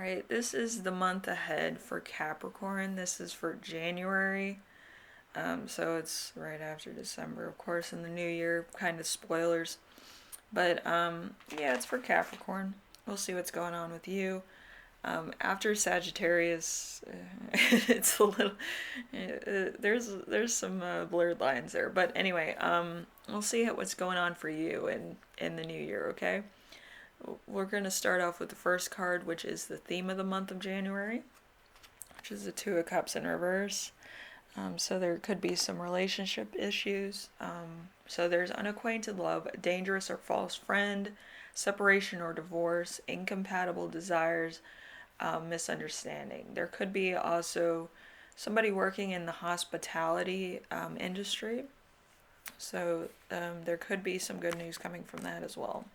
Alright, this is the month ahead for Capricorn. This is for January. So it's right after December, of course, in the new year. Kind of spoilers. But yeah, it's for Capricorn. We'll see what's going on with you. After Sagittarius, it's a little. There's some blurred lines there. But anyway, we'll see what's going on for you in the new year, okay? We're going to start off with the first card, which is the theme of the month of January, which is the Two of Cups in reverse. So there could be some relationship issues. So there's unacquainted love, a dangerous or false friend, separation or divorce, incompatible desires, misunderstanding. There could be also somebody working in the hospitality industry. So there could be some good news coming from that as well.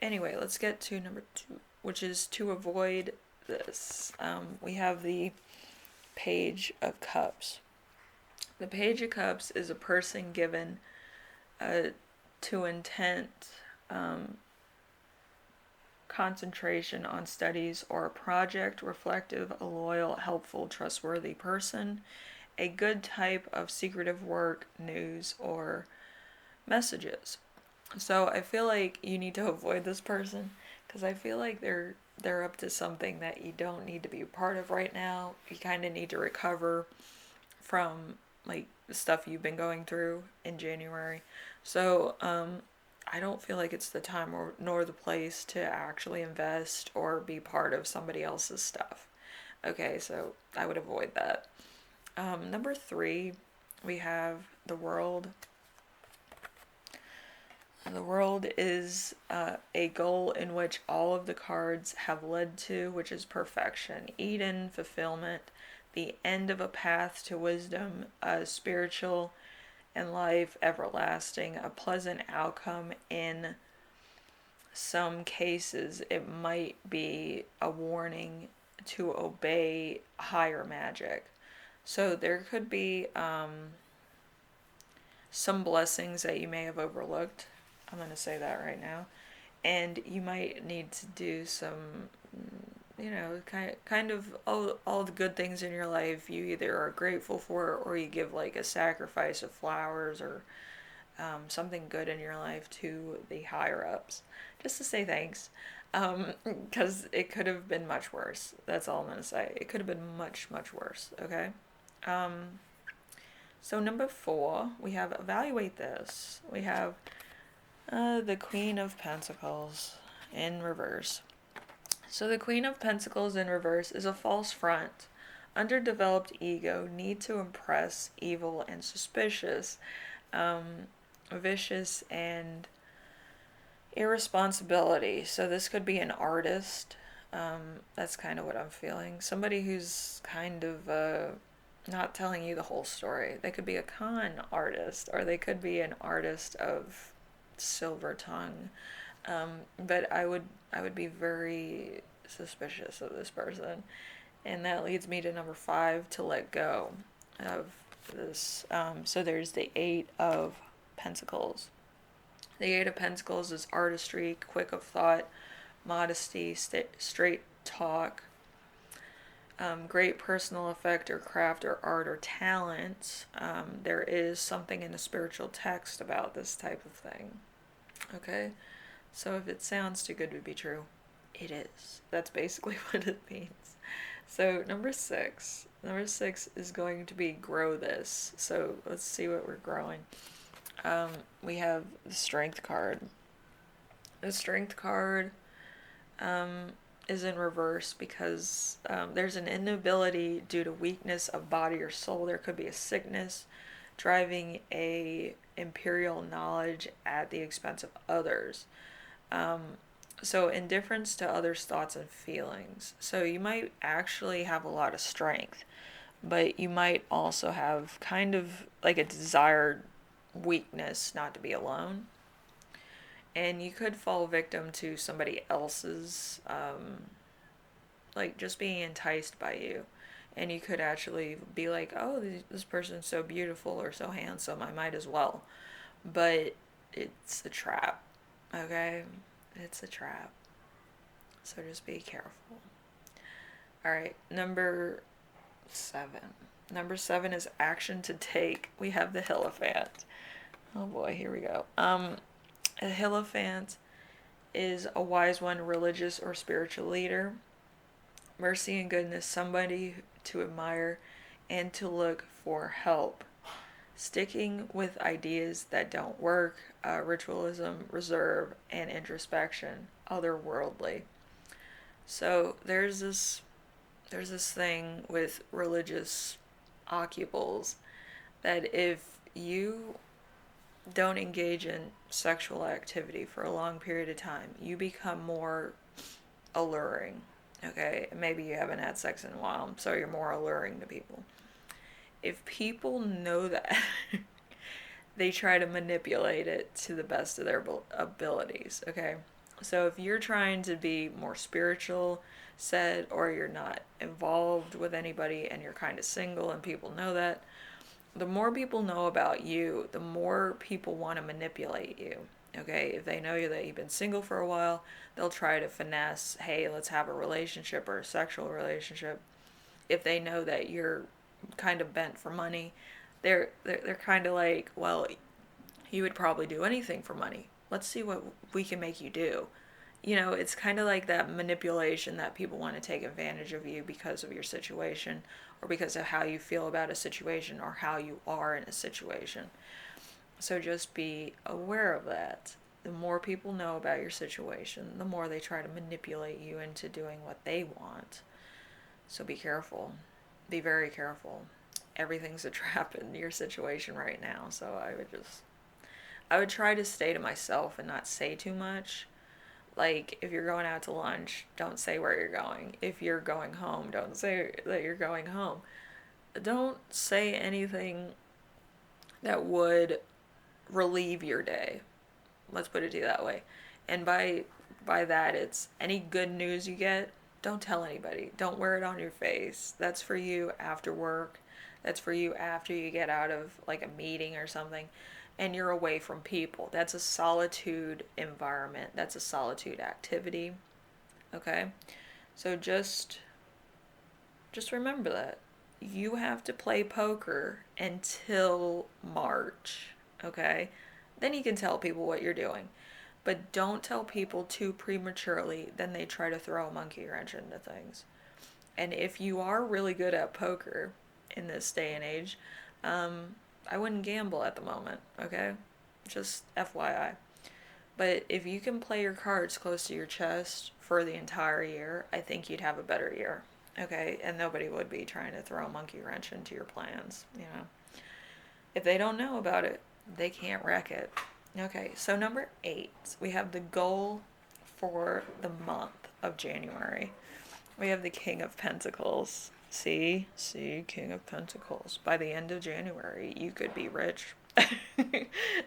Anyway, let's get to number 2, which is to avoid this. We have the Page of Cups. The Page of Cups is a person given to intent, concentration on studies or a project, reflective, a loyal, helpful, trustworthy person, a good type of secretive work, news, or messages. So I feel like you need to avoid this person because I feel like they're up to something that you don't need to be a part of right now. You kind of need to recover from like the stuff you've been going through in January. So I don't feel like it's the time or nor the place to actually invest or be part of somebody else's stuff. Okay, so I would avoid that. Number 3, we have the World. The World is a goal in which all of the cards have led to, which is perfection, Eden, fulfillment, the end of a path to wisdom, spiritual and life, everlasting, a pleasant outcome. In some cases, it might be a warning to obey higher magic. So there could be some blessings that you may have overlooked. I'm going to say that right now. And you might need to do some, kind of all the good things in your life you either are grateful for or you give like a sacrifice of flowers or something good in your life to the higher ups just to say thanks. Because it could have been much worse. That's all I'm going to say. It could have been much, much worse, okay? So number 4, we have evaluate this. We have the Queen of Pentacles in reverse. So the Queen of Pentacles in reverse is a false front. Underdeveloped ego, need to impress, evil and suspicious, vicious and irresponsibility. So this could be an artist. That's kind of what I'm feeling. Somebody who's kind of not telling you the whole story. They could be a con artist or they could be an artist of silver tongue, but I would be very suspicious of this person, and that leads me to number 5, to let go of this. So there's the 8 of Pentacles. The 8 of Pentacles is artistry, quick of thought, modesty, straight talk, great personal effect or craft or art or talent. There is something in the spiritual text about this type of thing. Okay? So if it sounds too good to be true, it is. That's basically what it means. So number 6. Number 6 is going to be grow this. So let's see what we're growing. We have the Strength card. The Strength card is in reverse because there's an inability due to weakness of body or soul. There could be a sickness driving a imperial knowledge at the expense of others. So indifference to others' thoughts and feelings. So you might actually have a lot of strength, but you might also have kind of like a desired weakness not to be alone. And you could fall victim to somebody else's, like just being enticed by you. And you could actually be like, oh, this person's so beautiful or so handsome, I might as well. But it's a trap, okay? It's a trap. So just be careful. All right, number 7. Number 7 is action to take. We have the Hierophant. Oh boy, here we go. A Hierophant is a wise one, religious or spiritual leader. Mercy and goodness, somebody to admire and to look for help. Sticking with ideas that don't work, ritualism, reserve, and introspection, otherworldly. So there's this thing with religious occupables that if you don't engage in sexual activity for a long period of time, you become more alluring. Okay, maybe you haven't had sex in a while, so you're more alluring to people. If people know that, they try to manipulate it to the best of their abilities. Okay, so if you're trying to be more spiritual, said, or you're not involved with anybody and you're kind of single and people know that, the more people know about you, the more people want to manipulate you. Okay, if they know that you've been single for a while, they'll try to finesse, hey, let's have a relationship or a sexual relationship. If they know that you're kind of bent for money, they're kind of like, well, you would probably do anything for money. Let's see what we can make you do. It's kind of like that manipulation that people want to take advantage of you because of your situation or because of how you feel about a situation or how you are in a situation. So just be aware of that. The more people know about your situation, the more they try to manipulate you into doing what they want. So be careful. Be very careful. Everything's a trap in your situation right now. So I would try to stay to myself and not say too much. Like, if you're going out to lunch, don't say where you're going. If you're going home, don't say that you're going home. Don't say anything that would relieve your day. Let's put it to you that way. And by that, it's any good news you get, don't tell anybody. Don't wear it on your face. That's for you after work. That's for you after you get out of like a meeting or something and you're away from people. That's a solitude environment. That's a solitude activity. Okay? So just remember that. You have to play poker until March, okay? Then you can tell people what you're doing. But don't tell people too prematurely, then they try to throw a monkey wrench into things. And if you are really good at poker in this day and age, I wouldn't gamble at the moment, okay? Just FYI. But if you can play your cards close to your chest for the entire year, I think you'd have a better year. Okay? And nobody would be trying to throw a monkey wrench into your plans. If they don't know about it, they can't wreck it. Okay, so number 8, we have the goal for the month of January. We have the King of Pentacles. See, King of Pentacles. By the end of January, you could be rich.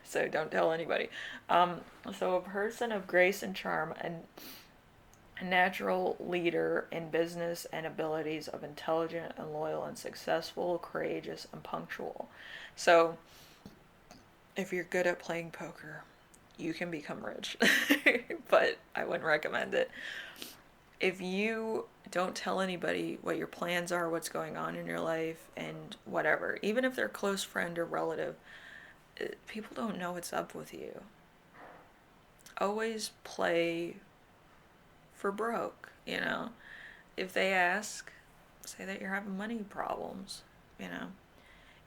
So don't tell anybody. So a person of grace and charm, and a natural leader in business and abilities of intelligent and loyal and successful, courageous and punctual. So if you're good at playing poker, you can become rich. But I wouldn't recommend it. If you don't tell anybody what your plans are, what's going on in your life, and whatever, even if they're a close friend or relative, people don't know what's up with you. Always play for broke. If they ask, say that you're having money problems,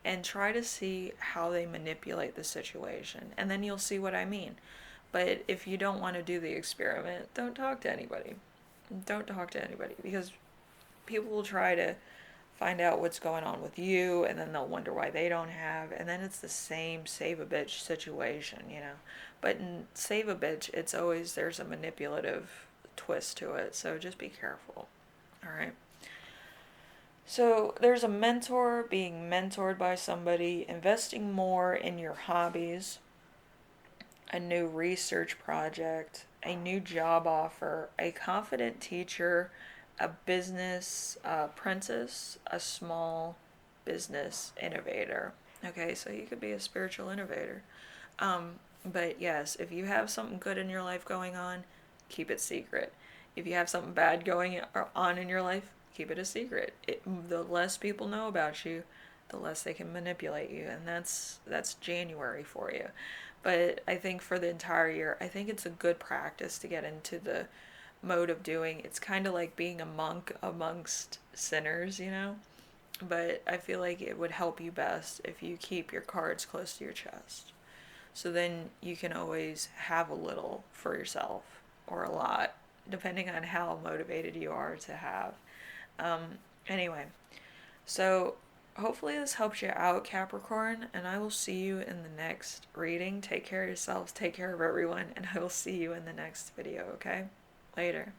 and try to see how they manipulate the situation. And then you'll see what I mean. But if you don't want to do the experiment, don't talk to anybody. Don't talk to anybody because people will try to find out what's going on with you and then they'll wonder why they don't have, and then it's the same save a bitch situation. But in save a bitch, it's always there's a manipulative twist to it, so just be careful. All right. So there's a mentor, being mentored by somebody, investing more in your hobbies, a new research project, a new job offer, a confident teacher, a business apprentice, a small business innovator. Okay, so you could be a spiritual innovator. But yes, if you have something good in your life going on, keep it secret. If you have something bad going on in your life, keep it a secret. The less people know about you, the less they can manipulate you, and that's January for you. But I think for the entire year, I think it's a good practice to get into the mode of doing. It's kind of like being a monk amongst sinners, you know? But I feel like it would help you best if you keep your cards close to your chest. So then you can always have a little for yourself or a lot, depending on how motivated you are to have. Um, anyway, so hopefully this helps you out, Capricorn, and I will see you in the next reading. Take care of yourselves, take care of everyone, and I will see you in the next video, okay? Later.